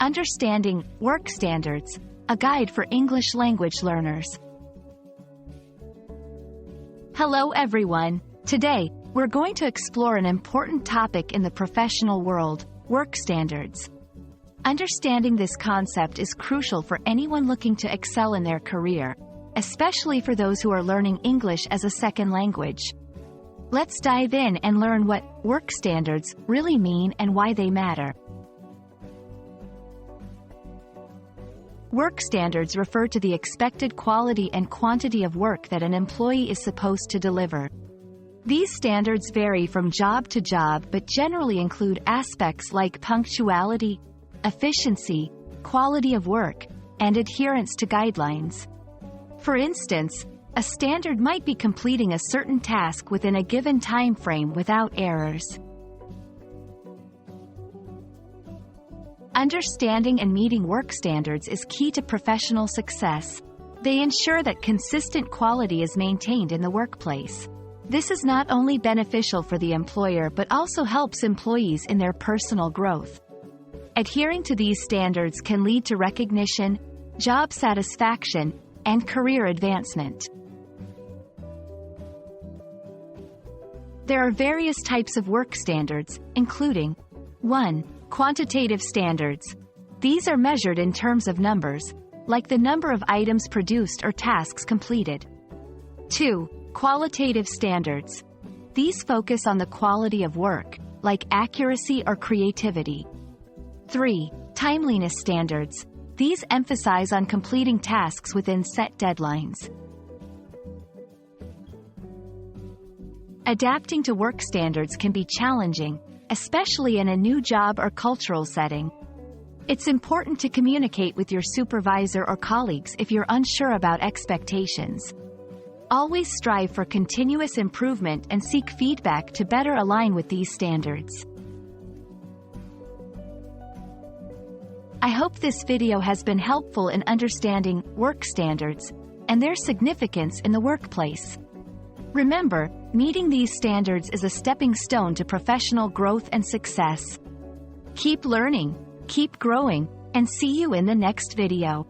Understanding Work Standards, a guide for English language learners. Hello everyone. Today, we're going to explore an important topic in the professional world, work standards. Understanding this concept is crucial for anyone looking to excel in their career, especially for those who are learning English as a second language. Let's dive in and learn what work standards really mean and why they matter. Work standards refer to the expected quality and quantity of work that an employee is supposed to deliver. These standards vary from job to job but generally include aspects like punctuality, efficiency, quality of work, and adherence to guidelines. For instance, a standard might be completing a certain task within a given time frame without errors. Understanding and meeting work standards is key to professional success. They ensure that consistent quality is maintained in the workplace. This is not only beneficial for the employer but also helps employees in their personal growth. Adhering to these standards can lead to recognition, job satisfaction, and career advancement. There are various types of work standards, including 1. Quantitative standards. These are measured in terms of numbers, like the number of items produced or tasks completed. 2. Qualitative standards. These focus on the quality of work, like accuracy or creativity. 3. Timeliness standards. These emphasize on completing tasks within set deadlines. Adapting to work standards can be challenging, especially in a new job or cultural setting. It's important to communicate with your supervisor or colleagues if you're unsure about expectations. Always strive for continuous improvement and seek feedback to better align with these standards. I hope this video has been helpful in understanding work standards and their significance in the workplace. Remember, meeting these standards is a stepping stone to professional growth and success. Keep learning, keep growing, and see you in the next video.